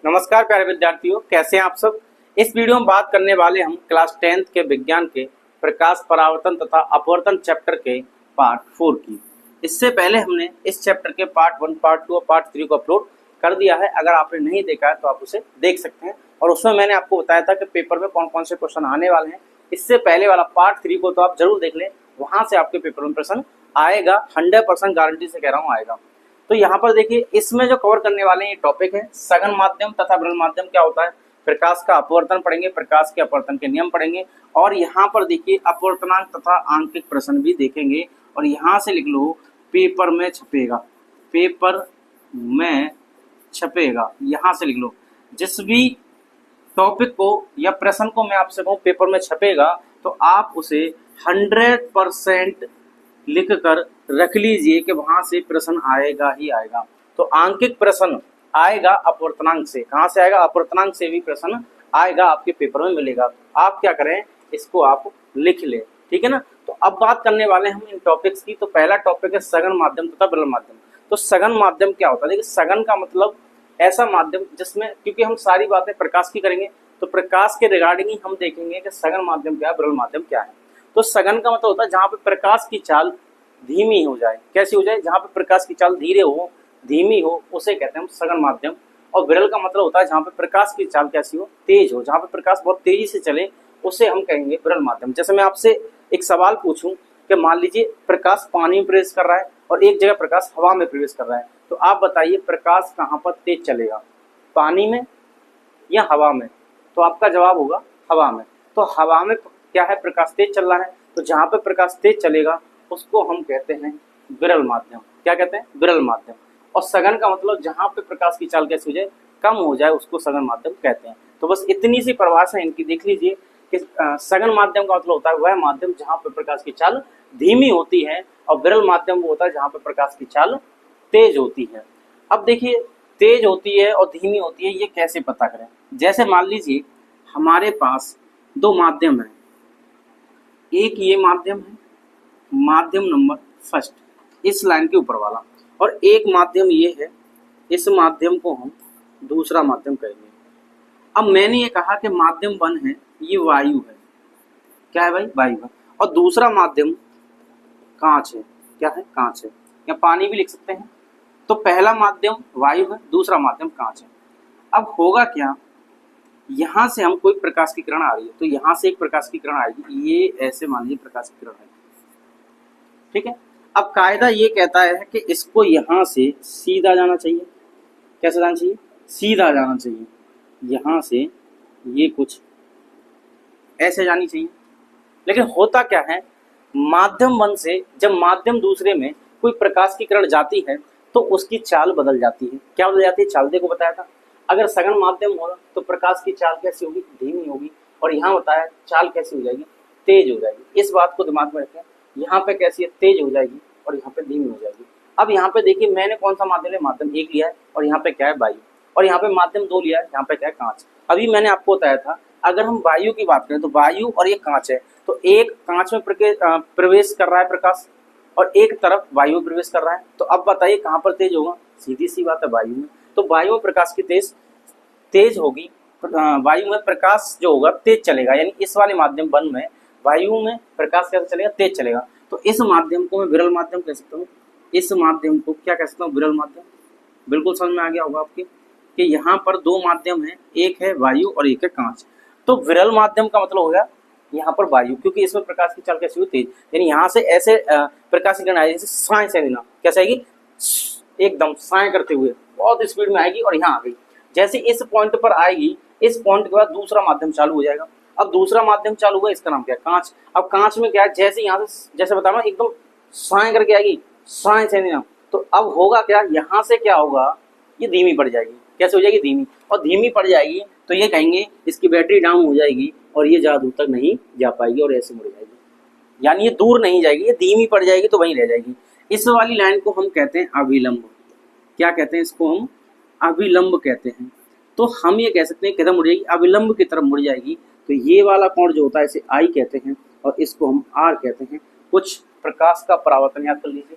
नमस्कार प्यारे विद्यार्थियों, कैसे हैं आप सब। इस वीडियो में बात करने वाले हम क्लास 10th के विज्ञान के प्रकाश परावर्तन तथा अपवर्तन चैप्टर के पार्ट 4 की। इससे पहले हमने इस चैप्टर के पार्ट 1, पार्ट 2 और पार्ट 3 को अपलोड कर दिया है। अगर आपने नहीं देखा है तो आप उसे देख सकते हैं। और उसमें मैंने आपको बताया था कि पेपर में कौन कौन से क्वेश्चन आने वाले हैं। इससे पहले वाला पार्ट 3 को तो आप जरूर देख लें, वहां से आपके पेपर में प्रश्न आएगा, 100% गारंटी से कह रहा हूँ आएगा। तो यहाँ पर देखिए, इसमें जो कवर करने वाले हैं ये टॉपिक है सघन माध्यम तथा विरल माध्यम क्या होता है, प्रकाश का अपवर्तन पढ़ेंगे, प्रकाश के अपवर्तन के नियम पढ़ेंगे, और यहाँ पर देखिए अपवर्तनांक तथा आंकिक प्रश्न भी देखेंगे। और यहाँ से लिख लो पेपर में छपेगा, पेपर में छपेगा, यहाँ से लिख लो। जिस भी टॉपिक को या प्रश्न को मैं आपसे कहूँ पेपर में छपेगा तो आप उसे 100% लिख कर रख लीजिए कि वहां से प्रश्न आएगा ही आएगा। तो आंकिक प्रश्न आएगा अपवर्तनांक से। कहां से आएगा? अपवर्तनांक से भी प्रश्न आएगा, आपके पेपर में मिलेगा। आप क्या करें, इसको आप लिख ले, ठीक है ना। तो अब बात करने वाले हम इन टॉपिक्स की। तो पहला टॉपिक है सघन माध्यम तथा विरल माध्यम। तो सघन माध्यम क्या होता है? देखिए, सघन का मतलब ऐसा माध्यम जिसमें, क्योंकि हम सारी बातें प्रकाश की करेंगे तो प्रकाश के रिगार्डिंग ही हम देखेंगे कि सघन माध्यम क्या है, विरल माध्यम क्या है। तो सघन का मतलब होता है जहां पे प्रकाश की चाल धीमी हो जाए। कैसी हो जाए? जहां पे प्रकाश की चाल धीरे हो, धीमी हो, उसे कहते हैं हम सघन माध्यम। और विरल का मतलब होता है जहां पे प्रकाश की चाल कैसी हो, तेज हो, जहां पे प्रकाश बहुत तेजी से चले, उसे हम कहेंगे विरल माध्यम। जैसे मैं आपसे एक सवाल पूछूं कि मान लीजिए प्रकाश पानी में प्रवेश कर रहा है और एक जगह प्रकाश हवा में प्रवेश कर रहा है, तो आप बताइए प्रकाश कहाँ पर तेज चलेगा, पानी में या हवा में? तो आपका जवाब होगा हवा में। तो हवा में क्या है, प्रकाश तेज चल रहा है, तो जहां पे प्रकाश तेज चलेगा उसको हम कहते हैं विरल माध्यम। क्या कहते हैं? विरल माध्यम। और सघन का मतलब जहां पे प्रकाश की चाल कैसी हो जाए, कम हो जाए, उसको सघन माध्यम कहते हैं। तो बस इतनी सी परिभाषा इनकी देख लीजिए कि सघन माध्यम का मतलब होता है वह माध्यम जहां पे प्रकाश की चाल धीमी होती है, और विरल माध्यम वो होता है जहां पे प्रकाश की चाल तेज होती है। अब देखिए, तेज होती है और धीमी होती है, ये कैसे पता करें? जैसे मान लीजिए हमारे पास दो माध्यम है, एक ये माध्यम है, माध्यम नंबर फर्स्ट, इस लाइन के ऊपर वाला, और एक माध्यम ये है, इस माध्यम को हम दूसरा माध्यम कहेंगे। अब मैंने ये कहा कि माध्यम 1 है, ये वायु है। क्या है भाई? वायु है। और दूसरा माध्यम कांच है। क्या है? कांच है, या पानी भी लिख सकते हैं। तो पहला माध्यम वायु है, दूसरा माध्यम कांच है। अब होगा क्या, यहां से हम कोई प्रकाश की किरण आ रही है, तो यहां से एक प्रकाश की किरण आएगी, ये ऐसे मान लीजिए प्रकाश की किरण है, ठीक है। अब कायदा ये कहता है कि इसको यहां से सीधा जाना चाहिए। कैसे जाना चाहिए? सीधा जाना चाहिए। यहां से ये कुछ ऐसे जानी चाहिए। लेकिन होता क्या है, माध्यम 1 से जब माध्यम दूसरे में कोई प्रकाश की किरण जाती है तो उसकी चाल बदल जाती है। क्या बदल जाती है? चाल देखो बताया था, अगर सघन माध्यम होगा तो प्रकाश की चाल कैसी होगी? धीमी होगी। और यहाँ बताया चाल कैसी हो जाएगी? तेज हो जाएगी। इस बात को दिमाग में रखें। यहाँ पे कैसी है? तेज हो जाएगी, और यहाँ पे धीमी हो जाएगी। अब यहाँ पे देखिए, मैंने कौन सा माध्यम लिया? माध्यम 1 लिया है, और यहाँ पे क्या है? वायु। और यहाँ पे माध्यम 2 लिया है, यहाँ पे क्या है? कांच। अभी मैंने आपको बताया था अगर हम वायु की बात करें तो वायु और ये कांच है, तो एक कांच में प्रवेश कर रहा है प्रकाश, और एक तरफ वायु प्रवेश कर रहा है। तो अब बताइए कहाँ पर तेज होगा? सीधी सी बात है, वायु में। तो वायु में प्रकाश की तेज होगी, वायु में प्रकाश जो होगा तेज चलेगा। यानी इस वाले माध्यम 1 में वायु में प्रकाश कैसे चलेगा? तेज चलेगा। तो इस माध्यम को मैं विरल माध्यम कह सकता हूँ। इस माध्यम को क्या कह सकता हूँ? विरल माध्यम। बिल्कुल समझ में आ गया होगा आपके कि यहाँ पर दो माध्यम है, एक है वायु और एक है कांच। तो विरल माध्यम का मतलब हो गया यहाँ पर वायु, क्योंकि इसमें प्रकाश की चाल कैसी हुई? तेज। यानी यहाँ से ऐसे प्रकाश की किरण आएगी, जैसे साए से लेना, कैसे आएगी? एकदम साए करते हुए बहुत स्पीड में आएगी, और यहाँ आ गई। जैसे इस पॉइंट पर आएगी, इस पॉइंट के बाद दूसरा माध्यम चालू हो जाएगा। अब दूसरा माध्यम चालू हुआ, इसका नाम क्या है? कांच। अब कांच में क्या है, जैसे यहाँ से जैसे बता रहा हूँ एकदम साए करके आएगी, साए से लेना। तो अब होगा क्या, यहाँ से क्या होगा, ये धीमी पड़ जाएगी। कैसे हो जाएगी? धीमी। और धीमी पड़ जाएगी तो ये कहेंगे इसकी बैटरी डाउन हो जाएगी, और ये ज़्यादा दूर तक नहीं जा पाएगी, और ऐसे मुड़ जाएगी। यानी ये दूर नहीं जाएगी, ये धीमी पड़ जाएगी तो वहीं रह जाएगी। इस वाली लाइन को हम कहते हैं अभिलंब। क्या कहते हैं? इसको हम अभिलंब कहते हैं। तो हम ये कह सकते हैं किधर मुड़ जाएगी? अभिलंब की तरफ मुड़ जाएगी। तो ये वाला कोण जो होता है इसे आई कहते हैं, और इसको हम आर कहते हैं। कुछ प्रकाश का परावर्तन याद कर लीजिए।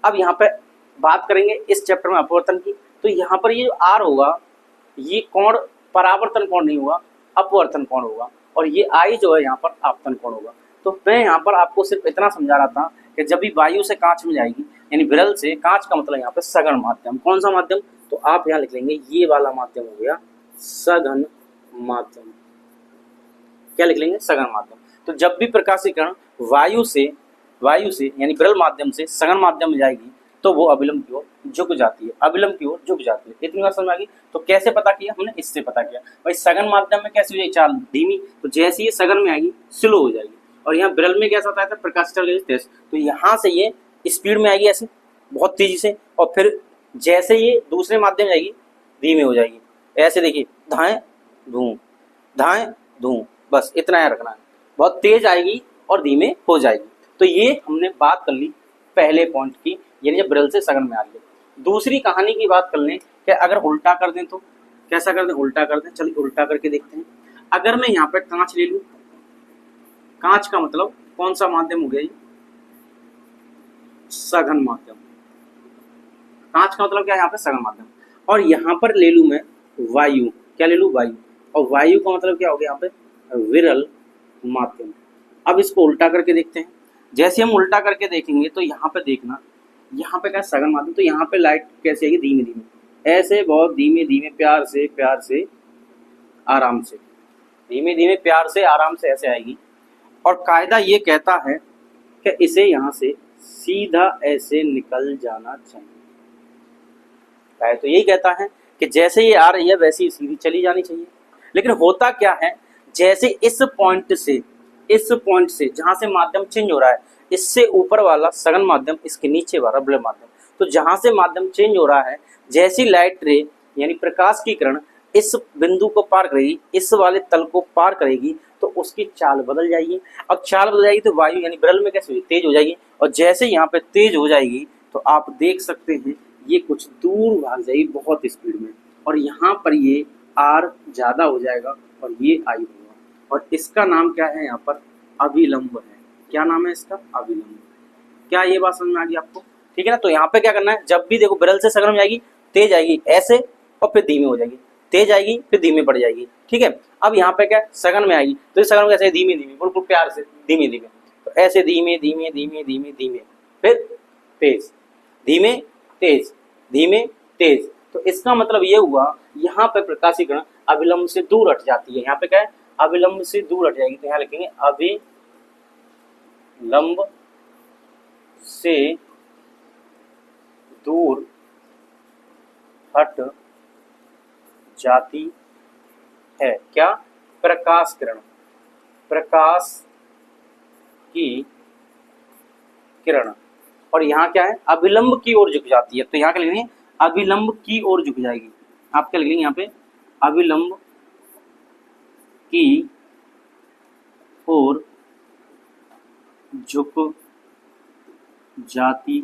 अब यहाँ पे बात करेंगे इस चैप्टर में अपवर्तन की। तो यहाँ पर ये आर होगा, ये कोण परावर्तन कोण नहीं होगा, अपवर्तन कोण होगा, और ये आई जो है यहाँ पर आपतन कोण होगा। तो मैं यहाँ पर आपको सिर्फ इतना समझा रहा था कि जब भी वायु से कांच में जाएगी, यानी विरल से कांच का मतलब यहाँ पे सघन माध्यम, कौन सा माध्यम, तो आप यहाँ लिख लेंगे ये वाला माध्यम हो गया सघन माध्यम। क्या लिख लेंगे, सघन माध्यम। तो जब भी प्रकाशीकरण वायु से यानी विरल माध्यम से सघन माध्यम में जाएगी तो वो अविलंब की ओर झुक जाती है, अविलंब की ओर झुक जाती है। इतनी बात समझ आ गई। तो कैसे पता किया हमने, इससे पता किया भाई सघन माध्यम में कैसे हो जाएगी चाल धीमी, तो जैसे ये सघन में आएगी स्लो हो जाएगी, और यहाँ विरल में कैसा होता है प्रकाश चल तेज, तो यहाँ से ये स्पीड में आएगी ऐसे बहुत तेजी से, और फिर जैसे ये दूसरे माध्यम में जाएगी धीमे हो जाएगी, ऐसे देखिए धाएं धूम, बस इतना याद रखना है, बहुत तेज आएगी और धीमे हो जाएगी। तो ये हमने बात कर ली पहले पॉइंट की, यानी जब विरल से सघन में आ रही है। दूसरी कहानी की बात कर लें कि अगर उल्टा कर दें तो कैसा कर दें, उल्टा कर दें। चलिए उल्टा करके देखते हैं। अगर मैं यहाँ पे कांच ले लूं, कांच का मतलब कौन सा माध्यम हो गया ये, सघन माध्यम। कांच का मतलब क्या है यहाँ पे, सघन माध्यम। और यहाँ पर ले लूं मैं वायु, क्या ले लूं, वायु, और वायु का मतलब क्या हो गया यहाँ पे, विरल माध्यम। अब इसको उल्टा करके देखते हैं। जैसे हम उल्टा करके देखेंगे तो यहाँ पे देखना, यहाँ पे क्या सघन माध्यम, तो यहाँ पे लाइट कैसे आएगी, धीमे धीमे, ऐसे बहुत धीमे धीमे प्यार से आराम से, धीमे धीमे प्यार से आराम से ऐसे आएगी। और कायदा ये कहता है कि इसे यहाँ से सीधा ऐसे निकल जाना चाहिए। कायदा तो यही कहता है कि जैसे ये आ रही है वैसे ही सीधी चली जानी चाहिए। लेकिन होता क्या है, जैसे इस पॉइंट से जहां से माध्यम चेंज हो रहा है, इससे ऊपर वाला सघन माध्यम, इसके नीचे वाला विरल माध्यम, तो जहां से माध्यम चेंज हो रहा है, जैसी लाइट रे यानी प्रकाश की किरण इस बिंदु को पार करेगी, इस वाले तल को पार करेगी, तो उसकी चाल बदल जाएगी। अब चाल बदल जाएगी तो वायु यानी विरल में कैसे तेज हो जाएगी, और जैसे यहाँ पे तेज हो जाएगी तो आप देख सकते हैं ये कुछ दूर भाग जाएगी बहुत स्पीड में, और यहाँ पर ये आर ज्यादा हो जाएगा और ये आई होगा, और इसका नाम क्या है यहाँ पर, अभिलंब है। क्या नाम है इसका, अभिलंब। क्या ये बात समझ में आ गई आपको, ठीक है ना। तो यहाँ पे क्या करना है, जब भी देखो विरल से सघन में जाएगी, तेज आएगी ऐसे और फिर धीमे हो जाएगी, तेज आएगी फिर धीमे पड़ जाएगी, ठीक है। अब यहाँ पे क्या सघन में आएगी तो सघन में कैसे, धीमे धीमे, बिल्कुल प्यार से धीमे धीमे, तो ऐसे धीमे धीमे धीमे धीमे धीमे, फिर तेज, धीमे तेज, धीमे तेज। तो इसका मतलब ये हुआ यहाँ पे प्रकाशीकरण अभिलंब से दूर हट जाती है। यहाँ पे क्या है, अभिलंब से दूर हट जाएगी, तो यहाँ लिखेंगे अभिलंब से दूर हट जाती है। क्या, प्रकाश किरण, प्रकाश की किरण, और यहाँ क्या है, अभिलंब की ओर झुक जाती है। तो यहाँ क्या लिखेंगे, अभिलंब की ओर झुक जाएगी। आप क्या लिखेंगे यहाँ पे, अभिलंब की ओर झुक जाती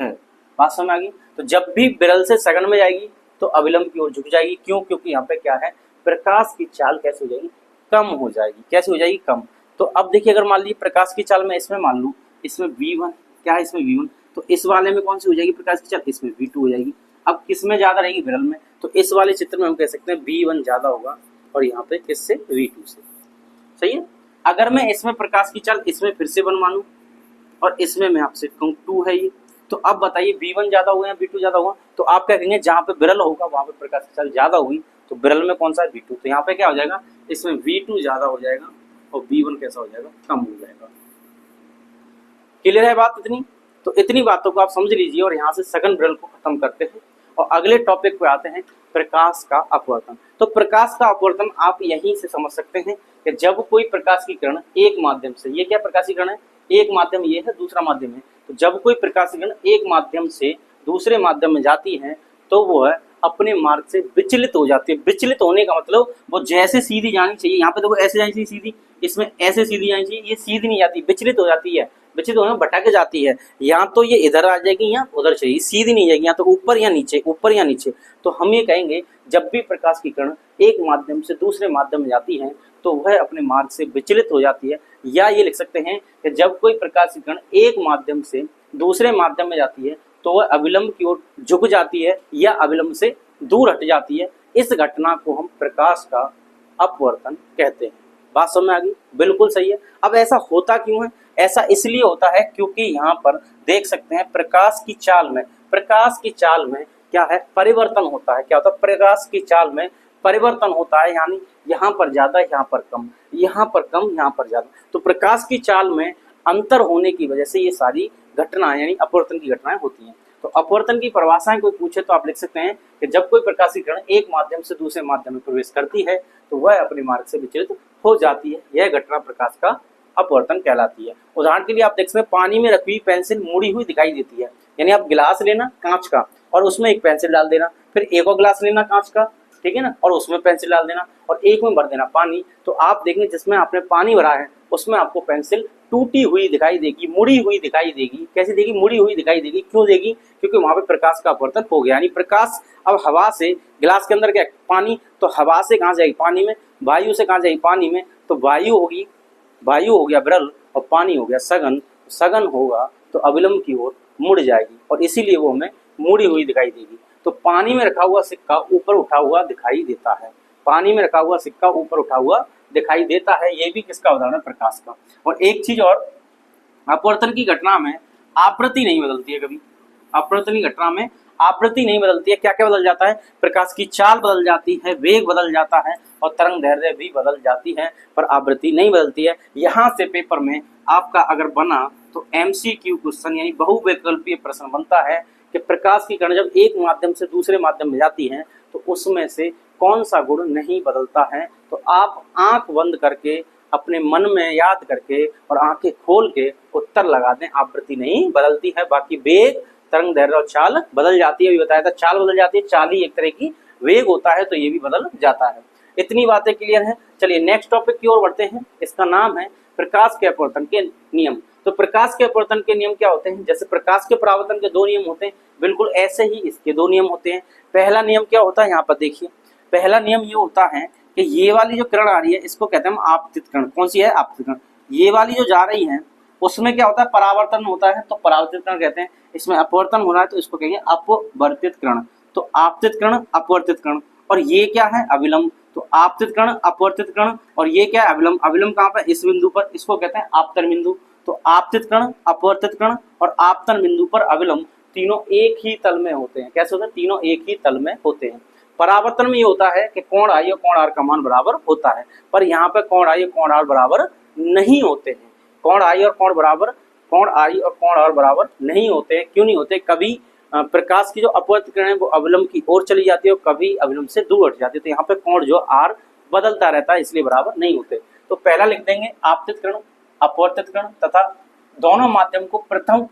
है। बात समझ आ गई। तो जब भी विरल से सघन में जाएगी तो अविलंब की ओर झुक जाएगी। क्यों? क्योंकि यहाँ पे क्या है, प्रकाश की चाल कैसे हो जाएगी, कम हो जाएगी। कैसे हो जाएगी, कम। तो अब देखिए, अगर मान लीजिए प्रकाश की चाल मैं इसमें मान लूं, इसमें v1 क्या है, इसमें v1, तो इस वाले में कौन सी हो जाएगी प्रकाश की चाल, इसमें v2 हो जाएगी। अब किस में ज्यादा रहेगी, विरल में। तो इस वाले चित्र में हम कह सकते हैं v1 ज्यादा होगा और यहाँ पे किससे, v2 से। सही है। अगर मैं इसमें प्रकाश की चाल इसमें फिर से बनवा लूं और इसमें मैं आपसे कहूँ 2 है ये, तो अब बताइए v1 ज्यादा होगा या v2 ज्यादा होगा। तो आप क्या कहेंगे, जहां पे विरल होगा वहां पे प्रकाश की चाल ज्यादा होगी, तो विरल में कौन सा है, v2। तो यहाँ पे क्या हो जाएगा, इसमें v2 ज्यादा हो जाएगा और v1 कैसा हो जाएगा, कम हो जाएगा। क्लियर है बात इतनी? तो इतनी बातों को आप समझ लीजिए और यहाँ से सघन विरल को खत्म करते हैं और अगले टॉपिक पे आते हैं, प्रकाश का अपवर्तन। तो प्रकाश का अपवर्तन आप यहीं से समझ सकते हैं कि जब कोई प्रकाश की किरण एक माध्यम से, ये क्या प्रकाश की किरण है, एक माध्यम ये है, दूसरा माध्यम है, तो जब कोई प्रकाश की किरण एक माध्यम से दूसरे माध्यम में जाती है तो वो है अपने मार्ग से विचलित हो जाती है। विचलित होने का मतलब वो जैसे सीधी जानी चाहिए, यहाँ पे देखो ऐसे जानी चाहिए सीधी, इसमें ऐसे सीधी जानी चाहिए, ये सीधी नहीं जाती, विचलित हो जाती है। विचलित होने में भटक जाती है, या तो ये इधर आ जाएगी या उधर चलेगी, सीधी नहीं जाएगी, या तो ऊपर या नीचे, ऊपर या नीचे। तो हम ये कहेंगे जब भी प्रकाश की किरण एक माध्यम से दूसरे माध्यम में जाती है तो वह अपने मार्ग से विचलित हो जाती है। या ये लिख सकते हैं कि जब कोई प्रकाश की किरण एक माध्यम से दूसरे माध्यम में जाती है तो वह अविलंब की ओर झुक जाती है या अविलंब से दूर हट जाती है, इस घटना को हम प्रकाश का अपवर्तन कहते हैं। बात समझ में आ गई? बिल्कुल सही है। अब ऐसा होता क्यों है? ऐसा इसलिए होता है क्योंकि यहाँ पर देख सकते हैं प्रकाश की चाल में क्या है? परिवर्तन होता है। क्या होता है? प्रकाश की चाल में परिवर्तन होता है, यानी यहाँ पर ज्यादा, यहाँ पर कम, यहाँ पर कम, यहाँ पर ज्यादा। तो प्रकाश की चाल में अंतर होने की वजह से ये सारी घटनाएं यानी अपवर्तन की घटनाएं होती हैं। तो अपवर्तन की परिभाषाएं कोई पूछे तो आप लिख सकते हैं कि जब कोई प्रकाश की किरण एक माध्यम से दूसरे माध्यम में प्रवेश करती है तो वह अपने मार्ग से विचलित हो जाती है। यह घटना प्रकाश का अपवर्तन कहलाती है। उदाहरण के लिए आप देख सकते हैं पानी में रखी हुई पेंसिल मुड़ी हुई दिखाई देती है। यानी आप गिलास लेना कांच का और उसमें एक पेंसिल डाल देना, फिर एक और गिलास लेना कांच का, ठीक है ना, और उसमें पेंसिल डाल देना और एक में भर देना पानी। तो आप देखेंगे जिसमें आपने पानी भरा है उसमें आपको पेंसिल टूटी हुई दिखाई देगी, मुड़ी हुई दिखाई देगी। कैसे देगी? मुड़ी हुई दिखाई देगी। क्यों देगी? क्योंकि वहां पे प्रकाश का अपवर्तन हो गया। यानी प्रकाश अब हवा से, गिलास के अंदर क्या पानी, तो हवा से कहाँ जाएगी? पानी में। वायु से कहाँ जाएगी? पानी में। तो वायु होगी, वायु हो गया विरल और पानी हो गया सघन। सघन होगा तो अविलंब की ओर मुड़ जाएगी और इसीलिए वो हमें मुड़ी हुई दिखाई देगी। तो पानी में रखा हुआ सिक्का ऊपर उठा हुआ दिखाई देता है। पानी में रखा हुआ सिक्का ऊपर उठा हुआ दिखाई देता है। ये भी किसका उदाहरण है? प्रकाश का। और एक चीज और, अपवर्तन की घटना में आवृत्ति नहीं बदलती है कभी। अपवर्तन की घटना में आवृत्ति नहीं बदलती है। क्या क्या बदल जाता है? प्रकाश की चाल बदल जाती है, वेग बदल जाता है और तरंग दैर्ध्य भी बदल जाती है, पर आवृत्ति नहीं बदलती है। यहाँ से पेपर में आपका अगर बना तो MCQ क्वेश्चन यानी बहुविकल्पीय प्रश्न बनता है कि प्रकाश की किरण जब एक माध्यम से दूसरे माध्यम में जाती है तो उसमें से कौन सा गुण नहीं बदलता है। तो आप आंख बंद करके अपने मन में याद करके और आंखें खोल के उत्तर लगा दें। आवृत्ति नहीं बदलती है, बाकी वेग, तरंग दैर्ध्य और चाल बदल जाती है। अभी बताया था चाल बदल जाती है, चाल ही एक तरह की वेग होता है, तो ये भी बदल जाता है। इतनी बातें क्लियर है। चलिए नेक्स्ट टॉपिक की ओर बढ़ते हैं। इसका नाम है प्रकाश के अपवर्तन के नियम। तो प्रकाश के अपवर्तन के नियम क्या होते हैं? जैसे प्रकाश के परावर्तन के दो नियम होते हैं, बिल्कुल ऐसे ही इसके दो नियम होते हैं। पहला नियम क्या होता है? यहाँ पर देखिए, पहला नियम ये होता है कि ये वाली जो किरण आ रही है इसको कहते हैं हम आपतित किरण। कौन सी है? आपतित किरण। ये वाली जो जा रही है उसमें क्या होता है? परावर्तन होता है, तो परावर्तित किरण कहते हैं। इसमें अपवर्तन हो रहा है तो इसको कहेंगे अपवर्तित किरण। तो आपतित किरण, अपवर्तित किरण। और ये क्या है? अविलंब। तो आपतित किरण, अपवर्तित किरण, और ये क्या है? अविलंब। अविलंब कहाँ पर? इस बिंदु पर, इसको कहते हैं आपतन बिंदु। तो आपतित किरण, अपवर्तित किरण और आपतन बिंदु पर अविलंब तीनों एक ही तल में होते हैं। कैसे होते हैं? तीनों एक ही तल में होते हैं। परावर्तन में ये होता है कि कोण आई और कोण आर का मान बराबर होता है, पर यहाँ पे कोण आई और कोण आर बराबर नहीं होते हैं। कोण आई और कोण आर बराबर नहीं होते हैं। क्यों नहीं होते? कभी प्रकाश की जो अपवर्तित किरण है वो अविलंब की ओर चली जाती है और कभी अविलंब से दूर हट जाती है। तो यहाँ पे कोण जो आर बदलता रहता है, इसलिए बराबर नहीं होते। तो पहला लिख देंगे आपतित किरण, अपवर्तित किरण तथा दोनों माध्यम को प्रथम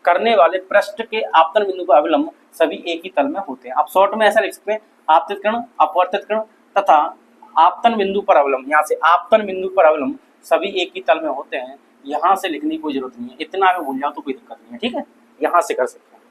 करने वाले पृष्ठ के आपतन बिंदु पर अविलंब सभी एक ही तल में होते हैं। आप शॉर्ट में ऐसा लिख सकते हैं, आपतित किरण, अपवर्तित किरण तथा आपतन बिंदु पर अविलंब। यहाँ से आपतन बिंदु पर अविलंब सभी एक ही तल में होते हैं। यहाँ से लिखने की कोई जरूरत नहीं है, इतना अगर भूल जाओ तो कोई दिक्कत नहीं है, ठीक है, यहाँ से कर सकते हैं।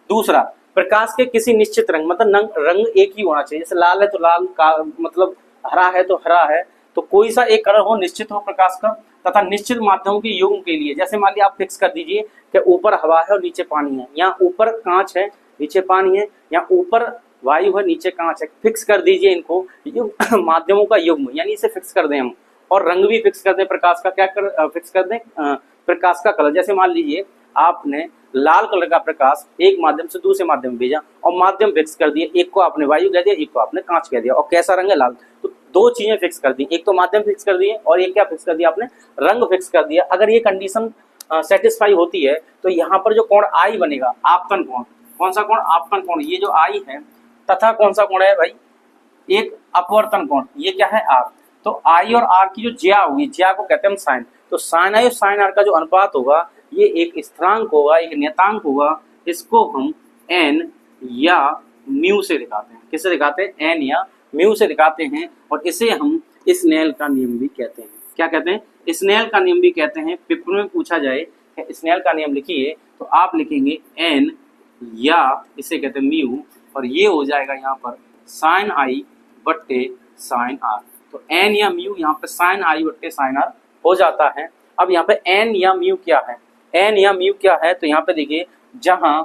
दूसरा, प्रकाश के किसी निश्चित रंग, मतलब रंग एक ही होना चाहिए। जैसे लाल है तो लाल का मतलब, हरा है तो हरा है, तो कोई सा एक कलर हो, निश्चित हो प्रकाश का, तथा निश्चित माध्यमों के युग्म के लिए। जैसे मान लिया आप फिक्स कर दीजिए कि ऊपर हवा है और नीचे पानी है, यहाँ ऊपर कांच है नीचे पानी है, यहाँ ऊपर वायु है नीचे कांच है। फिक्स कर दीजिए इनको माध्यमों का युग्म, यानी इसे फिक्स कर दें हम। और रंग भी फिक्स कर दें प्रकाश का। क्या फिक्स कर दें? प्रकाश का कलर। जैसे मान लीजिए आपने लाल कलर का प्रकाश एक माध्यम से दूसरे माध्यम में भेजा और माध्यम फिक्स कर दिए, एक को आपने वायु कह दिया, एक को आपने कांच कह दिया, और कैसा रंग है? लाल। तो दो चीजें फिक्स कर दी, एक तो माध्यम फिक्स कर दिए और एक क्या फिक्स कर दिया आपने? रंग फिक्स कर दिया। अगर ये कंडीशन सेटिस्फाई होती है तो यहाँ पर जो कोण आई बनेगा, आपतन कोण। कौन सा कोण? आपतन कोण। ये जो आई है तथा कौन सा कोण है भाई? एक अपवर्तन कोण। ये क्या है? आर। तो आई और आर की जो ज्या होगी, ज्या को कहते हैं हम साइन। तो साइन आई और साइन आर का जो अनुपात होगा ये एक स्थिरांक होगा, एक नियतांक होगा। इसको हम एन या म्यू से दिखाते हैं। किससे दिखाते हैं? एन या म्यू से दिखाते हैं। और इसे हम स्नेल का नियम भी कहते हैं। क्या कहते हैं? स्नेल का नियम भी कहते हैं। पेपर में पूछा जाए स्नेल का नियम लिखिए तो आप लिखेंगे एन या इसे कहते हैं म्यू, और ये हो जाएगा यहाँ पर साइन आई बट्टे साइन आर। तो एन या म्यू यहाँ पे साइन आई बट्टे साइन आर हो जाता है। अब यहाँ पे एन या म्यू क्या है? एन या म्यू क्या है? तो यहाँ पे देखिए, जहां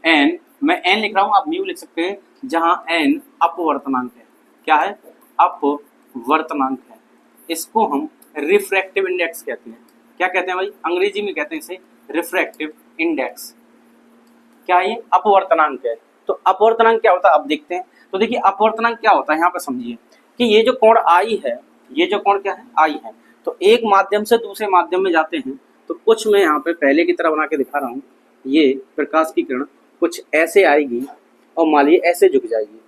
एन मैं n लिख रहा हूँ, आप म्यू लिख सकते हैं, जहां n अपवर्तनांक है। क्या है? अपवर्तनांक है। इसको हम रिफ्रैक्टिव इंडेक्स कहते हैं। क्या कहते हैं भाई? अंग्रेजी में कहते हैं इसे रिफ्रैक्टिव इंडेक्स। क्या ये? अपवर्तनांक है। तो अपवर्तनांक क्या होता है अब देखते हैं। तो देखिए अपवर्तनांक क्या होता है, यहाँ पे समझिए कि ये जो कोण आई है, ये जो कोण क्या है? आई है। तो एक माध्यम से दूसरे माध्यम में जाते हैं, तो कुछ मैं यहाँ पे पहले की तरह बना के दिखा रहा हूँ। ये प्रकाश की किरण कुछ ऐसे आएगी और मान लीजिए ऐसे झुक जाएगी।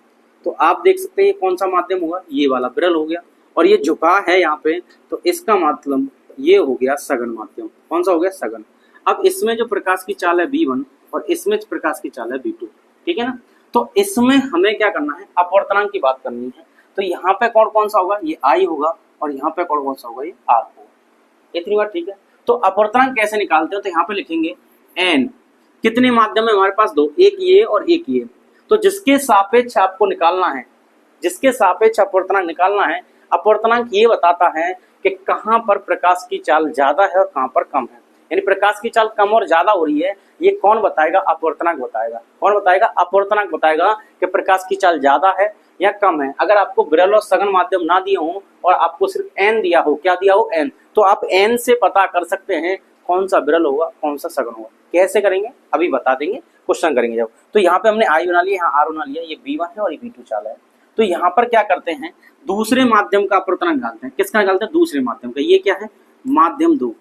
तो आप देख सकते हैं ये कौन सा माध्यम हुआ? ये वाला विरल हो गया। और ये झुका है यहाँ पे, तो इसका मतलब ये हो गया सघन माध्यम। कौन सा हो गया? सघन। अब इसमें जो प्रकाश की चाल है v1 और इसमें प्रकाश की चाल है v2, ठीक है ना। तो इसमें हमें क्या करना है? अपवर्तनांक की बात करनी है। तो यहाँ पे कोण कौन सा होगा? ये I होगा। और यहाँ पे कोण कौन सा होगा? ये R होगा। इतनी बात ठीक है। तो अपवर्तनांक कैसे निकालते हो? तो यहाँ पे लिखेंगे n, कितने माध्यम है हमारे पास? 2, एक ये और एक ये। तो जिसके सापेक्ष आपको निकालना है, जिसके सापेक्ष अपवर्तनांक निकालना है, अपवर्तनांक ये बताता है कि कहाँ पर प्रकाश की चाल ज्यादा है और कहाँ पर कम है। यानी प्रकाश की चाल कम और ज्यादा हो रही है, ये कौन बताएगा? अपवर्तनांक बताएगा। कौन बताएगा? अपवर्तनांक बताएगा कि प्रकाश की चाल ज्यादा है या कम है। अगर आपको विरल और सघन माध्यम ना दिया हो और आपको सिर्फ n दिया हो, क्या दिया हो? n, तो आप n से पता कर सकते हैं कौन सा विरल होगा, कौन सा सघन होगा। कैसे करेंगे? अभी बता देंगे, क्वेश्चन करेंगे जब। तो यहाँ पे हमने I बना लिया, यहाँ R बना लिया, ये V1 है और ये V2 चाल है। तो यहाँ पर क्या करते हैं? दूसरे माध्यम का अपवर्तनांक निकालते हैं। किसका निकालते हैं? दूसरे माध्यम का। ये क्या है? माध्यम 2।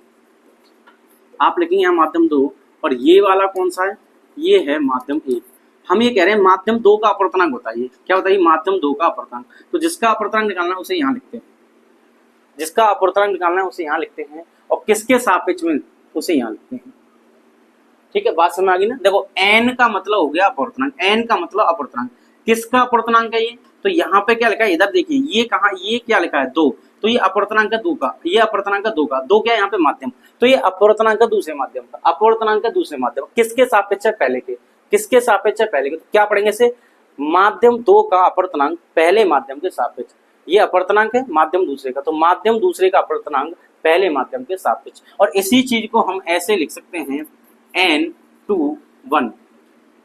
आप लिखेंगे यहाँ माध्यम 2। और ये वाला कौन सा है? ये है माध्यम 1। हम ये कह रहे हैं माध्यम 2 का अपवर्तनांक बताइए। क्या बताइए? माध्यम 2 का अपवर्तनांक। तो जिसका अपवर्तनांक निकालना है उसे यहाँ लिखते हैं, जिसका अपवर्तनांक निकालना है उसे यहाँ लिखते हैं, और किसके सापेक्ष में उसे यहाँ लिखते हैं। ठीक है, बात समझ आ गई ना। देखो n का मतलब हो गया अपवर्तनांक, n का मतलब अपवर्तनांक। किसका अपवर्तनांक है ये? तो यहाँ पे क्या लिखा है? इधर देखिए, ये कहा, ये क्या लिखा है? 2। तो ये अपवर्तनांक है 2 का, ये अपवर्तनांक है 2 का। 2 क्या है यहाँ पे? माध्यम। तो ये अपवर्तनांक है दूसरे माध्यम का, अपवर्तनांक है दूसरे माध्यम। किसके सापेक्ष है? पहले के। किसके सापेक्ष है? पहले के। तो क्या पढ़ेंगे इसे? माध्यम 2 का अपवर्तनांक पहले माध्यम के सापेक्ष। ये अपवर्तनांक है माध्यम दूसरे का, तो माध्यम दूसरे का अपवर्तनांक पहले माध्यम के सापेक्ष। और इसी चीज को हम ऐसे लिख सकते हैं n/2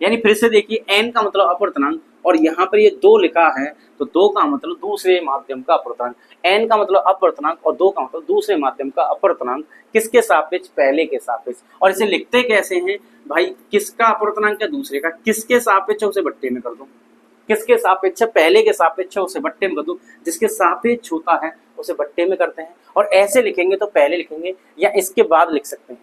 यानी फिर से देखिए, n का मतलब अपवर्तनांक और यहाँ पर ये 2 लिखा है, तो 2 का मतलब दूसरे माध्यम का अपवर्तनांक। n का मतलब अपवर्तनांक और 2 का मतलब दूसरे माध्यम का अपवर्तनांक। किसके सापेक्ष? पहले के सापेक्ष। और इसे लिखते कैसे हैं भाई? किसका अपवर्तनांक है? दूसरे का। किसके सापेक्ष है? उसे बट्टे में कर दो। किसके सापेक्ष? पहले के सापेक्ष है, उसे बट्टे में कर दो। जिसके सापेक्ष होता है उसे बट्टे में करते हैं। और ऐसे लिखेंगे तो पहले लिखेंगे या इसके बाद लिख सकते हैं।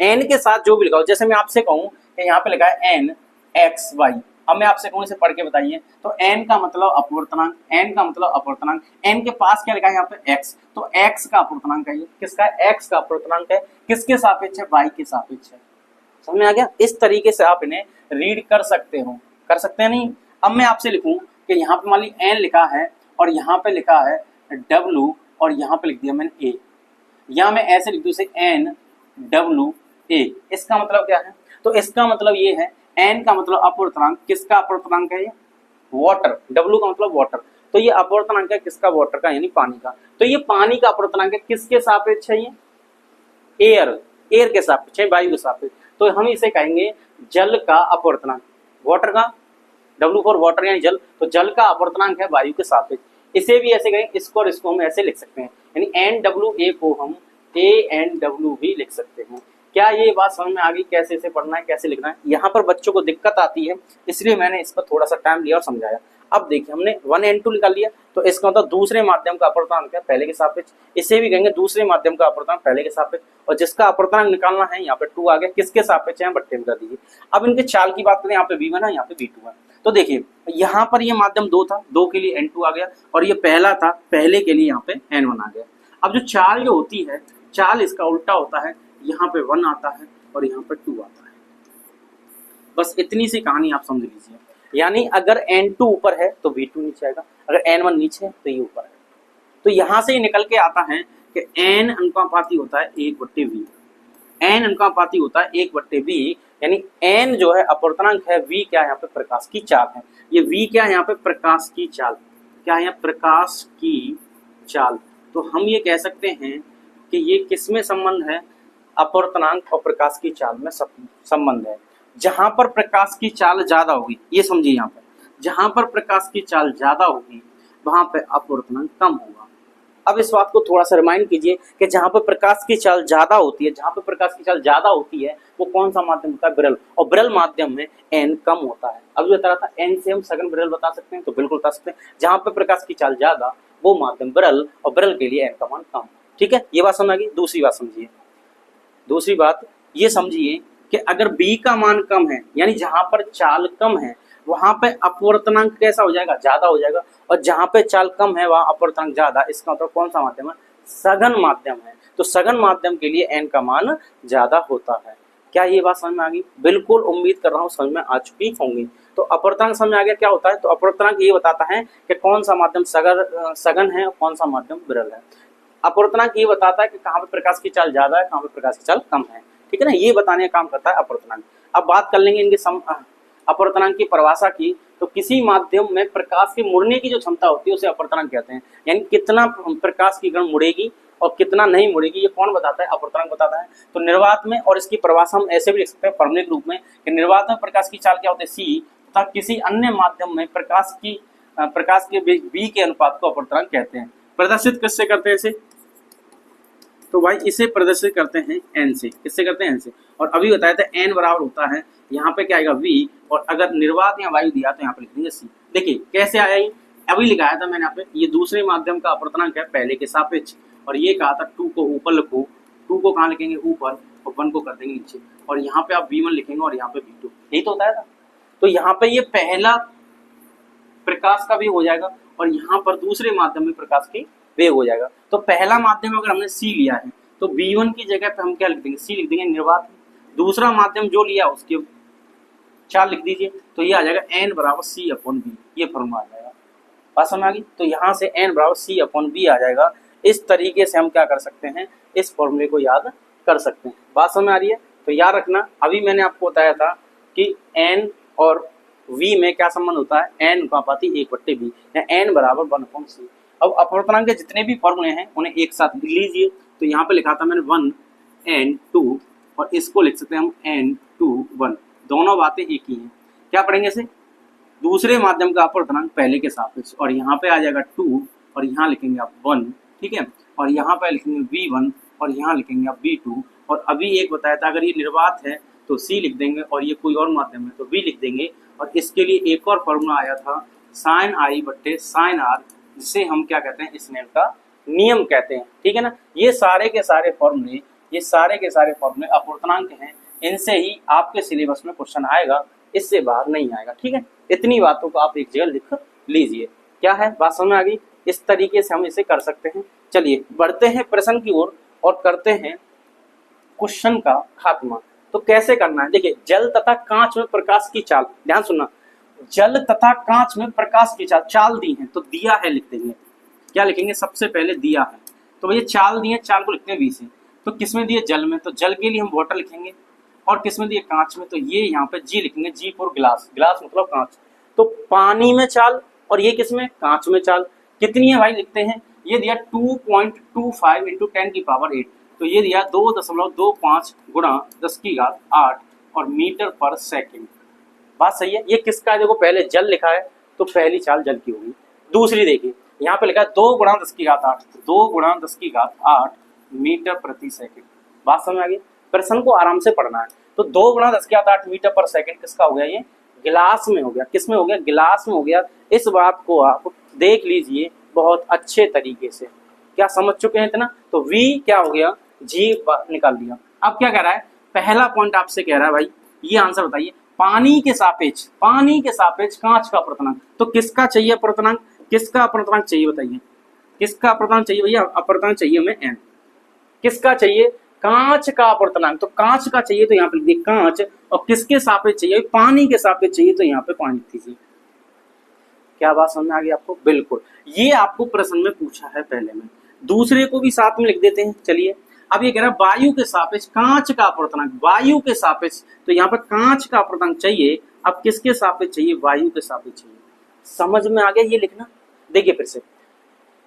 n के साथ जो भी लिखा हो, जैसे मैं आपसे कहूं कि यहाँ पे लिखा है n x y, अब मैं आपसे कहूं इसे पढ़ के बताइए। तो n का मतलब अपवर्तनांक, n का मतलब अपवर्तनांक। n के पास क्या लिखा है यहाँ पे? x, तो x का अपवर्तनांक है। ये किसका है? x का अपवर्तनांक है। किसके सापेक्ष है? y के सापेक्ष है। समझ में आ गया? इस तरीके से आप इन्हें रीड कर सकते हो। कर सकते हैं नहीं? अब मैं आपसे लिखूं कि यहाँ पे मान ली n लिखा है और यहाँ पे लिखा है w और यहाँ पे लिख दिया मैंने a, या मैं ऐसे लिख दूं इसे NWA। इसका मतलब क्या है? तो इसका मतलब ये है, n का मतलब अपवर्तनांक। किसका अपवर्तनांक है? ये वाटर। w का मतलब वाटर, तो ये अपवर्तनांक है किसका? वाटर का, यानी पानी का। तो ये पानी का अपवर्तनांक है। किसके सापेक्ष है? ये एयर, एयर के सापेक्ष है, वायु के सापेक्ष। तो हम इसे कहेंगे जल का अपवर्तनांक। वाटर का, w फॉर वाटर यानी जल, तो जल का अपवर्तनांक है वायु के सापेक्ष। इसे भी ऐसे कहेंगे, इसको और इसको हम ऐसे लिख सकते हैं, यानी NWA को हम ANW भी लिख सकते हैं। क्या ये बात समझ में आ गई? कैसे इसे पढ़ना है, कैसे लिखना है? यहाँ पर बच्चों को दिक्कत आती है, इसलिए मैंने इस पर थोड़ा सा टाइम लिया और समझाया। अब देखिए, हमने 1n2 निकाल लिया, तो इसका मतलब दूसरे माध्यम का अपवर्तनांक है पहले के सापेक्ष। इसे भी कहेंगे दूसरे माध्यम का अपवर्तनांक पहले के सापेक्ष। और जिसका अपवर्तनांक निकालना है, यहाँ पे 2 आ गया। किसके सापेक्ष है? बट्टे में कर दीजिए। अब इनके चाल की बात करें, यहाँ पे v1 है, यहाँ पे v2 है। तो देखिए, यहाँ पर ये माध्यम 2 था, 2 के लिए n2 आ गया, और ये पहला था, पहले के लिए यहाँ पे n1 आ गया। अब जो चाल जो होती है, चाल इसका उल्टा होता है। यहाँ पे 1 आता है और यहाँ पे 2 आता है। बस इतनी सी कहानी आप समझ लीजिए। यानी अगर n2 ऊपर है तो v2 नीचे आएगा, अगर n1 नीचे है तो ये ऊपर है। तो यहाँ से निकल के आता है कि n अनुपाती होता है 1/v। n अनुपाती होता है 1/v, यानी n जो है अपवर्तनांक है, v क्या है? यहाँ पे प्रकाश की चाल है। ये v क्या है? यहाँ पे प्रकाश की चाल। क्या है? प्रकाश की चाल। तो हम ये कह सकते हैं कि ये किस में संबंध है? अपवर्तनांक और प्रकाश की चाल में संबंध है। जहां पर प्रकाश की चाल ज्यादा होगी, ये समझिए, यहाँ पर जहां पर प्रकाश की चाल ज्यादा होगी वहां पे अपवर्तनांक कम होगा। अब इस बात को थोड़ा सा रिमाइंड कीजिए कि जहां पर प्रकाश की चाल ज्यादा होती है, जहां पर प्रकाश की चाल ज्यादा होती है वो कौन सा माध्यम होता है? विरल। और विरल माध्यम में n कम होता है। अभी बता रहा था n से हम सघन विरल बता सकते हैं, तो बिल्कुल बता सकते हैं। जहां पर प्रकाश की चाल ज्यादा वो माध्यम विरल, और विरल के लिए n का मान कम। ठीक है, ये बात समझ आ गई। दूसरी बात समझिए, दूसरी बात ये समझिए कि अगर b का मान कम है, यानी जहां पर चाल कम है वहां पे अपवर्तनांक कैसा हो जाएगा? ज्यादा हो जाएगा। और जहां पे चाल कम है वहां अपवर्तनांक ज्यादा, इसका मतलब कौन सा माध्यम है? सघन माध्यम है। तो सघन माध्यम के लिए n का मान ज्यादा होता है। क्या ये बात समझ में आ गई? बिल्कुल उम्मीद कर रहा हूँ समझ में आ चुकी होंगी। तो अपवर्तनांक समझ में आ गया क्या होता है? तो अपवर्तनांक ये बताता है कि कौन सा माध्यम सघन है और कौन सा माध्यम विरल है। अपवर्तनांक ये बताता है कि कहाँ पे प्रकाश की चाल ज्यादा है, कहाँ पे प्रकाश की चाल कम है। ठीक है ना, ये बताने का काम करता है अपवर्तनांक। अब बात कर लेंगे इनके अपवर्तनांक की परिभाषा की। तो किसी माध्यम में प्रकाश के मुड़ने की जो क्षमता होती है उसे अपवर्तनांक कहते हैं। यानी कितना प्रकाश की किरण मुड़ेगी और कितना नहीं मुड़ेगी, ये कौन बताता है? अपवर्तनांक बताता है। तो निर्वात में, और इसकी परिभाषा हम ऐसे भी लिख सकते हैं फॉर्मूले के रूप में कि निर्वात में प्रकाश की चाल क्या होती है? c, तथा किसी अन्य माध्यम में प्रकाश के b के अनुपात को अपवर्तनांक कहते हैं। प्रदर्शित किससे करते हैं इसे? तो भाई इसे प्रदर्शित करते हैं n से। किससे करते हैं? n से। और अभी बताया था n बराबर होता है, यहाँ पे क्या आएगा? v, और अगर निर्वात या वायु दिया तो यहाँ पे लिख देंगे c। देखिए कैसे आया ये, अभी लिखाया था मैंने यहाँ पे। ये दूसरे माध्यम का अपवर्तनांक है पहले के सापेक्ष, और ये कहा था 2 को ऊपर लिखो। 2 को कहाँ लिखेंगे? ऊपर, और 1 को कर देंगे नीचे, और यहाँ पे आप v1 लिखेंगे और यहाँ पे v2। यही तो होता है। तो यहाँ पे ये पहला प्रकाश का वेग हो जाएगा, और यहाँ पर दूसरे माध्यम में प्रकाश की वेग हो जाएगा। तो पहला माध्यम अगर हमने c लिया है तो v1 की जगह पे हम क्या लिख देंगे? c लिख देंगे, निर्वात। दूसरा माध्यम जो लिया उसके चाल लिख दीजिए, तो ये आ जाएगा n बराबर c अपॉन b। ये फॉर्मूला आ जाएगा। बात समझ आ गई? तो यहाँ से n बराबर c अपॉन b आ जाएगा। इस तरीके से हम क्या कर सकते हैं? इस फॉर्मूले को याद कर सकते हैं। बात समझ आ रही है? तो याद रखना, अभी मैंने आपको बताया था कि n और v में क्या संबंध होता है? n का पाती 1/b, या n बराबर 1/c। अब अपवर्तनांक के जितने भी फॉर्मूले हैं उन्हें एक साथ लिख लीजिए। तो यहाँ पे लिखा था मैंने 1 n 2, और इसको लिख सकते हैं हम n 2 1। दोनों बातें एक ही हैं। क्या पढ़ेंगे इसे? दूसरे माध्यम का अपवर्तनांक पहले के सापेक्ष, और यहाँ पे आ जाएगा 2, और यहाँ लिखेंगे आप 1। ठीक है, और यहाँ पे लिखेंगे v1, और यहाँ लिखेंगे आप v2। और अभी एक बताया था अगर ये निर्वात है तो c लिख देंगे, और ये कोई और माध्यम है तो v लिख देंगे। और इसके लिए एक और फॉर्मूला आया था sin i बट्टे sin r, जिसे हम क्या कहते हैं? स्नेल का नियम कहते हैं। ठीक है ना, ये सारे के सारे फॉर्मूले अपवर्तनांक हैं। इनसे ही आपके सिलेबस में क्वेश्चन आएगा, इससे बाहर नहीं आएगा। ठीक है, इतनी बातों को आप एक जगह लिख लीजिए। क्या है, बात समझ में आ गई? इस तरीके से हम इसे कर सकते हैं। चलिए बढ़ते हैं प्रश्न की ओर और करते हैं क्वेश्चन का खात्मा। तो कैसे करना है? देखिए, जल तथा कांच में प्रकाश की चाल, ध्यान सुनना, जल तथा कांच में प्रकाश की चाल दी है, तो दिया है लिख देंगे। क्या लिखेंगे? सबसे पहले दिया है, तो भैया चाल दी है, चाल को लिखते हैं v से। तो किसमें दिए? जल में, तो जल के लिए हम वाटर लिखेंगे। और किसमें दिए? कांच में, तो ये यहाँ पे g लिखेंगे, g फॉर ग्लास, ग्लास मतलब कांच। तो पानी में चाल, और ये किसमें? कांच में चाल। कितनी है भाई? लिखते हैं, ये दिया 2.25 इंटू 10 की पावर 8, तो ये दिया 2.25 गुणा 10 की घात 8 और मीटर पर सेकंड। बात सही है? ये किसका है? देखो पहले जल लिखा है तो पहली चाल जल की होगी। दूसरी देखिए, यहाँ पे लिखा है 2 गुणा 10 की घात 8, तो 2 गुणा 10 की घात 8 मीटर प्रति सेकंड। बात समझ आ गई? प्रश्न को आराम से पढ़ना है। तो 2 गुणा 10 की घात 8 मीटर पर सेकंड किसका हो गया? ये गिलास में हो गया। किसमें हो गया? गिलास में हो गया। इस बात को आप देख लीजिए बहुत अच्छे तरीके से। क्या समझ चुके हैं इतना? तो v क्या हो गया? g निकाल दिया। अब क्या कह रहा है? पहला पॉइंट आपसे कह रहा है भाई, ये आंसर बताइए, पानी के सापेक्ष कांच का अपवर्तनांक। तो किसका चाहिए अपवर्तनांक? किसका अपवर्तनांक चाहिए बताइए? किसका अपवर्तनांक चाहिए भैया? अपवर्तनांक चाहिए हमें n। किसका चाहिए? कांच का अपवर्तनांक। तो कांच का चाहिए तो यहाँ पे लिख दिए कांच, और किसके सापेक्ष चाहिए? पानी के सापेक्ष चाहिए, तो यहाँ पे पानी लिख दीजिए। क्या बात समझ में आ गई आपको? बिल्कुल, ये आपको प्रश्न में पूछा है पहले में। दूसरे को भी साथ में लिख देते हैं। चलिए, अब ये कह रहा है वायु के सापेक्ष कांच का अपवर्तनांक, वायु के सापेक्ष, तो यहाँ पर कांच का अपवर्तनांक चाहिए। अब किसके सापेक्ष चाहिए? वायु के सापेक्ष चाहिए। समझ में आ गया? ये लिखना, देखिए फिर से,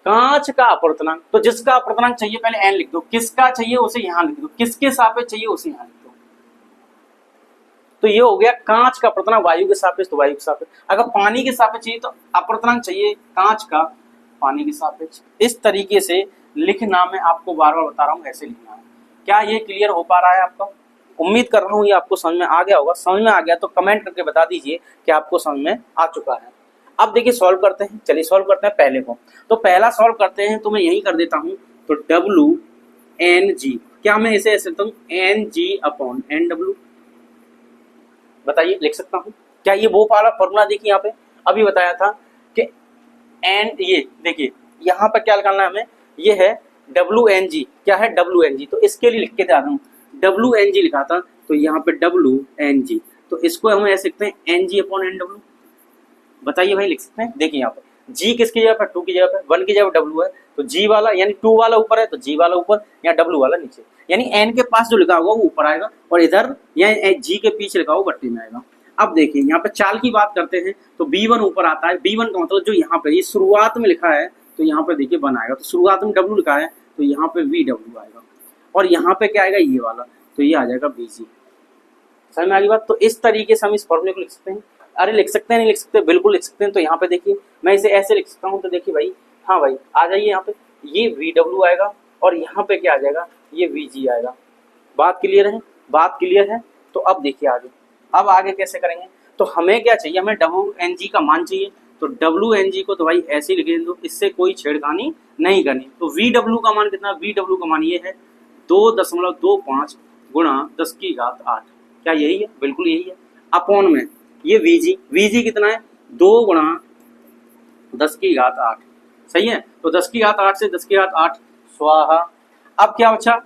कांच का अपवर्तनांक, तो जिसका अपवर्तनांक चाहिए पहले n लिख दो, किसका चाहिए उसे यहाँ लिख दो, किसके सापेक्ष चाहिए उसे यहाँ लिख दो। तो ये हो गया कांच का अपर्तनांक वायु के सापेक्ष तो वायु के सापेक्ष। अगर पानी के सापेक्ष चाहिए तो अपर्तनांक चाहिए कांच का पानी के सापेक्ष। इस तरीके से लिखना, मैं आपको बार बार बता रहा हूँ ऐसे लिखना है। क्या ये क्लियर हो पा रहा है आपका? उम्मीद कर रहा हूँ ये आपको समझ में आ गया होगा। समझ में आ गया तो कमेंट करके बता दीजिए कि आपको समझ में आ चुका है। अब देखिए सॉल्व करते हैं, चलिए सॉल्व करते हैं पहले को। तो पहला सॉल्व करते हैं तो मैं यही कर देता हूँ, तो डब्लू एन जी, क्या मैं इसे ऐसे लिखता हूँ N G upon N W, बताइए लिख सकता हूँ क्या? ये वो वाला फॉर्मूला देखिए यहाँ पे अभी बताया था कि एन, ये देखिए यहाँ पर क्या निकालना है हमें, ये है डब्लू एन जी, क्या है डब्लू एन जी, तो इसके लिए लिख के दे रहा हूँ डब्लू एन जी लिखा था, तो यहाँ पे डब्लू एन जी, तो इसको हम ऐसे लिखते हैं N G upon N W. बताइए भाई लिख सकते हैं, देखिए यहाँ पे जी किसकी जगह पर, टू की जगह पर, वन की जगह पर डब्लू है, तो जी वाला यानी टू वाला ऊपर है तो जी वाला ऊपर, या डब्लू वाला नीचे, यानी एन के पास जो लिखा होगा वो ऊपर आएगा और इधर या जी के पीछे लिखा होगा बट्टे में आएगा। अब देखिए यहाँ पे चाल की बात करते हैं तो B1 ऊपर आता है, B1 का मतलब जो यहाँ पे ये शुरुआत में लिखा है तो यहाँ पे देखिए 1 आएगा, तो शुरुआत में W लिखा है तो यहाँ पे VW आएगा, और यहाँ पे क्या आएगा ये वाला, तो ये आ जाएगा BG। समझ में आ गई बात? तो इस तरीके से हम इस फॉर्मूले को लिख सकते हैं। अरे लिख सकते हैं नहीं लिख सकते, बिल्कुल लिख सकते हैं। तो यहाँ पे देखिए मैं इसे ऐसे लिख सकता हूँ, तो देखिए भाई, हाँ भाई आ जाइए यहाँ पे, ये VW आएगा और यहाँ पे क्या आ जाएगा, ये VG आएगा। बात क्लियर है? बात क्लियर है। तो अब देखिए आगे, अब आगे कैसे करेंगे, तो हमें क्या चाहिए, हमें WNG का मान चाहिए, तो WNG को तो भाई ऐसे ही लिखे दो, इससे कोई छेड़खानी नहीं करनी। तो VW का मान कितना, VW का मान ये है 2.25 गुणा 10 की घात 8, क्या यही है? बिल्कुल यही है। अपॉन में ये VG कितना है, 2 गुणा 10 की घात 8, सही है। तो 10 की घात 8 से 10 की घात 8 स्वाहा। अब क्या बचा,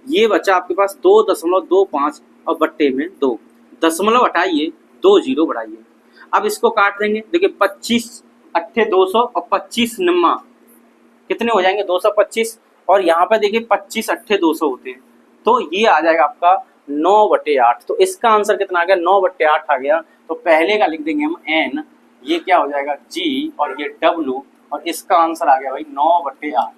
ये बचा आपके पास 2.25 और बट्टे में 2, दशमलव हटाइए 2 जीरो बढ़ाइए। अब इसको काट देंगे, देखिए 25 अट्ठे 200 और 25 निम्मा कितने हो जाएंगे 225, और यहाँ पे देखिए 25 अट्ठे 200 होते हैं, तो ये आ जाएगा आपका 9/8। तो इसका आंसर कितना आ गया, 9/8 आ गया। तो पहले का लिख देंगे हम n, ये क्या हो जाएगा g और ये w, और इसका आंसर आ गया भाई 9/8,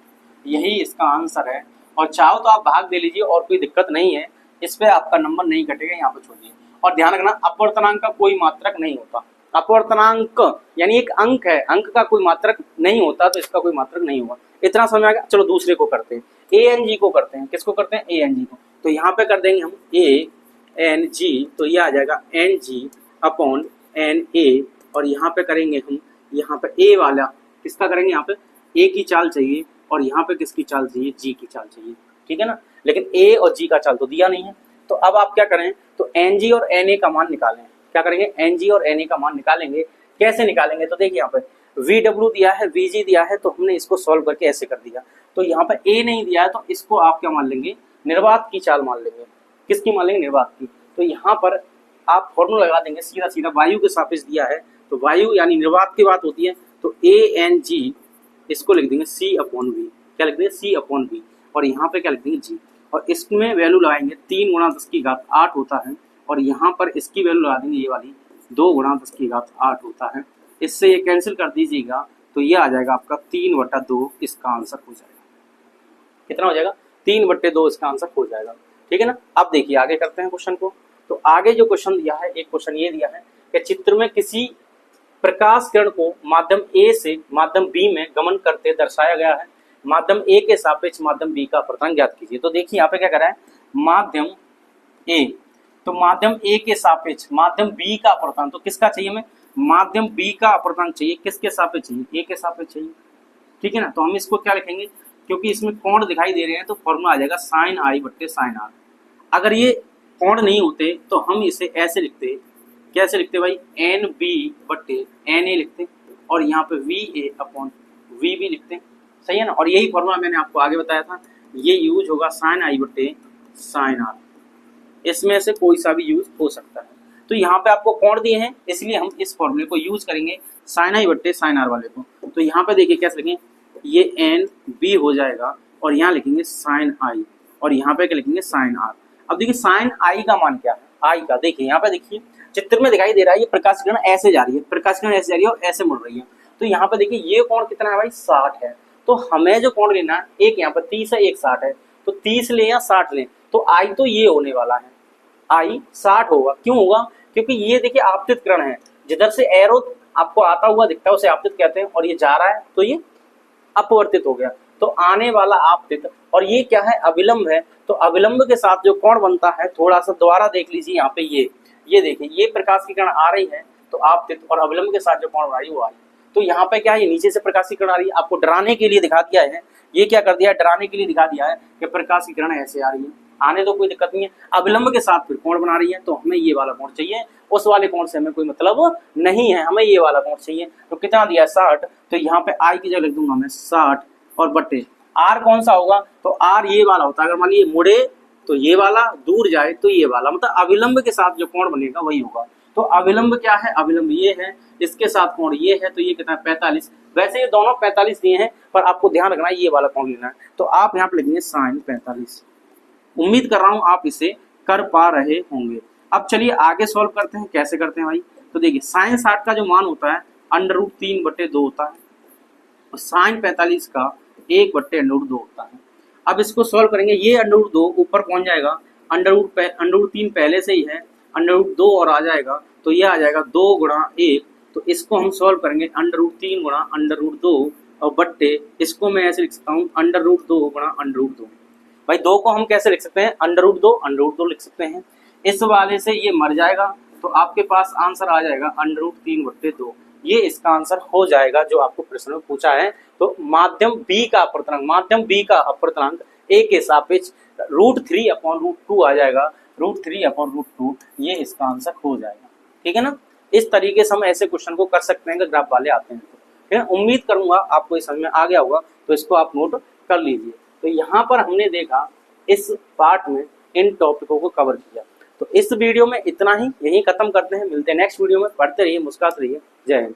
यही इसका आंसर है। और चाहो तो आप भाग दे लीजिए और कोई दिक्कत नहीं है, इस पे आपका नंबर नहीं कटेगा, यहाँ पे छोड़िए। और ध्यान रखना अपवर्तनांक का कोई मात्रक नहीं होता, अपवर्तनांक यानी एक अंक है, अंक का कोई मात्रक नहीं होता, तो इसका कोई मात्रक नहीं होगा। इतना समझ आ गया। चलो दूसरे को करते हैं, ANG को करते हैं। किसको करते हैं, ANG को। तो यहाँ पे कर देंगे हम ANG, तो ये आ जाएगा NG अपॉन NA, और यहाँ पे करेंगे हम, यहाँ पे A वाला किसका करेंगे, यहाँ पे A की चाल चाहिए और यहाँ पे किसकी चाल चाहिए, G की चाल चाहिए, ठीक है ना। लेकिन A और G का चाल तो दिया नहीं है, तो अब आप क्या करें, तो NG और NA का मान निकालें। क्या करेंगे, NG और NA का मान निकालेंगे। कैसे निकालेंगे, तो देखिए यहाँ पे VW दिया है, VG दिया है, तो हमने इसको सॉल्व करके ऐसे कर दिया। तो यहाँ पे A नहीं दिया है, तो इसको आप क्या मान लेंगे, निर्वात की चाल मान लेंगे। किसकी मान लेंगे, निर्वात की। तो यहाँ पर आप फॉर्मूला लगा देंगे सीधा सीधा, वायु के सापेक्ष दिया है तो वायु यानी निर्वात की बात होती है, तो ANG इसको लिख देंगे C/V, क्या लिख देंगे C/V, और यहाँ पे क्या लिख देंगे G, और इसमें वैल्यू लगाएंगे 3 गुणा 10 की घात 8 होता है, और यहाँ पर इसकी वैल्यू लगा देंगे ये वाली 2 गुणा 10 की घात 8 होता है। इससे ये कैंसिल कर दीजिएगा, तो ये आ जाएगा आपका 3/2, इसका आंसर हो जाएगा। कितना हो जाएगा, 3/2 इसका आंसर हो जाएगा, ठीक है ना। अब देखिए आगे करते हैं क्वेश्चन को। तो आगे जो क्वेश्चन दिया है, एक क्वेश्चन ये दिया है कि चित्र में किसी प्रकाश किरण को माध्यम A से माध्यम B में गमन करते दर्शाया गया है। माध्यम A के सापेक्ष माध्यम B का अपवर्तनांक ज्ञात कीजिए। तो देखिए यहाँ पे क्या कर रहा है, माध्यम A, तो माध्यम A के सापेक्ष माध्यम B का अपवर्तनांक, तो किसका चाहिए हमें, माध्यम B का अपवर्तनांक चाहिए। किसके सापेक्ष चाहिए, A के सापेक्ष चाहिए, ठीक है ना। तो हम इसको क्या लिखेंगे, क्योंकि इसमें कोण दिखाई दे रहे हैं तो फॉर्मूला आ जाएगा sin I/sin R। अगर ये कोण नहीं होते तो हम इसे ऐसे लिखते, कैसे लिखते भाई, NB/NA लिखते, और यहाँ पे VA/VB लिखते, सही है ना। और यही फॉर्मूला मैंने आपको आगे बताया था, ये यूज होगा sin I/sin R, इसमें से कोई सा भी यूज हो सकता है। तो यहाँ पे आपको कोण दिए हैं, इसलिए हम इस फॉर्मूले को यूज करेंगे sin I/sin R वाले को। तो यहाँ पे देखिए कैसे लिखेंगे, ये NB हो जाएगा और यहाँ लिखेंगे sin I, और यहाँ पे क्या लिखेंगे sin R। अब देखिए sin I का मान क्या है, I का देखिए यहाँ पे देखिए चित्र में दिखाई दे रहा है, ये प्रकाश किरण ऐसे जा रही है, प्रकाश किरण ऐसे जा रही है और ऐसे मुड़ रही है। तो यहाँ पे देखिए ये कोण कितना है भाई, 60 है। तो हमें जो कोण लेना है, एक यहाँ पर 30 है, एक 60 है, तो 30 लें या 60 लें, तो I तो ये होने वाला है, I 60 होगा। क्यों होगा, क्योंकि ये देखिए आपतित किरण है, जिधर से एरो आपको आता हुआ दिखता है उसे आपतित कहते हैं, और ये जा रहा है तो ये अपवर्तित हो गया, तो आने वाला आपतित। और ये क्या है, अविलंब है, तो अविलंब के साथ जो कोण बनता है, थोड़ा सा दोबारा देख लीजिए यहाँ पे, ये देखिए, ये प्रकाश की किरण आ रही है तो आपतित, और अविलंब के साथ जो कोण बना रही है वो आ रही है। तो यहाँ पे क्या है, ये नीचे से प्रकाश की किरण आ रही है, आपको डराने के लिए दिखा दिया है, ये क्या कर दिया है, डराने के लिए दिखा दिया है कि प्रकाश की किरण ऐसे आ रही है, आने तो कोई दिक्कत नहीं है। अविलंब के साथ फिर कोण बना रही है, तो हमें ये वाला कोण चाहिए, उस वाले कोण से हमें कोई मतलब नहीं है, हमें ये वाला कोण चाहिए। तो कितना दिया है, 60, तो यहाँ पे आई की जगह लिख दूंगा मैं 60, और बटे आर कौन सा होगा, तो आर ये वाला होता है, अगर मान लीजिए मुड़े तो ये वाला, दूर जाए तो ये वाला, मतलब अविलंब के साथ जो कोण बनेगा वही होगा। तो अविलंब क्या है, अविलंब ये है, इसके साथ कोण ये है, तो ये कितना है 45। वैसे ये दोनों 45 दिए हैं, पर आपको ध्यान रखना है ये वाला कोण लेना है, तो आप यहाँ पे लिखेंगे sin 45। उम्मीद कर रहा हूं आप इसे कर पा रहे होंगे। अब चलिए आगे सॉल्व करते हैं, कैसे करते हैं भाई। तो देखिए sin 60 का जो मान होता है √3/2 होता है, और sin 45 का 1/√2 होता है। अब इसको सॉल्व करेंगे, ये √2 ऊपर पहुंच जाएगा, √3 पहले से ही है, √2 और आ जाएगा, तो ये आ जाएगा 2 × 1, तो इसको हम सॉल्व करेंगे √3 × √2, और बट्टे इसको मैं ऐसे लिख सकता हूँ √2 × √2। भाई 2 को हम कैसे लिख सकते हैं, √2 लिख सकते हैं। इस वाले से ये मर जाएगा, तो आपके पास आंसर आ जाएगा √3/2। ये इसका आंसर हो जाएगा जो आपको प्रश्न में पूछा है। तो माध्यम B का अपवर्तनांक A के सापेक्ष √3/√2 आ जाएगा, √3/√2, ये इसका आंसर हो जाएगा। ठीक है ना, इस तरीके से हम ऐसे क्वेश्चन को कर सकते हैं अगर ग्राफ वाले आते हैं तो। ठीक है, उम्मीद करूंगा आपको ये समझ में आ गया होगा, तो इसको आप नोट कर लीजिए। तो यहाँ पर हमने देखा इस पार्ट में इन टॉपिकों को कवर किया। तो इस वीडियो में इतना ही, यही खत्म करते हैं, मिलते हैं नेक्स्ट वीडियो में। पढ़ते रहिए, मुस्कुराते रहिए। जय हिंद।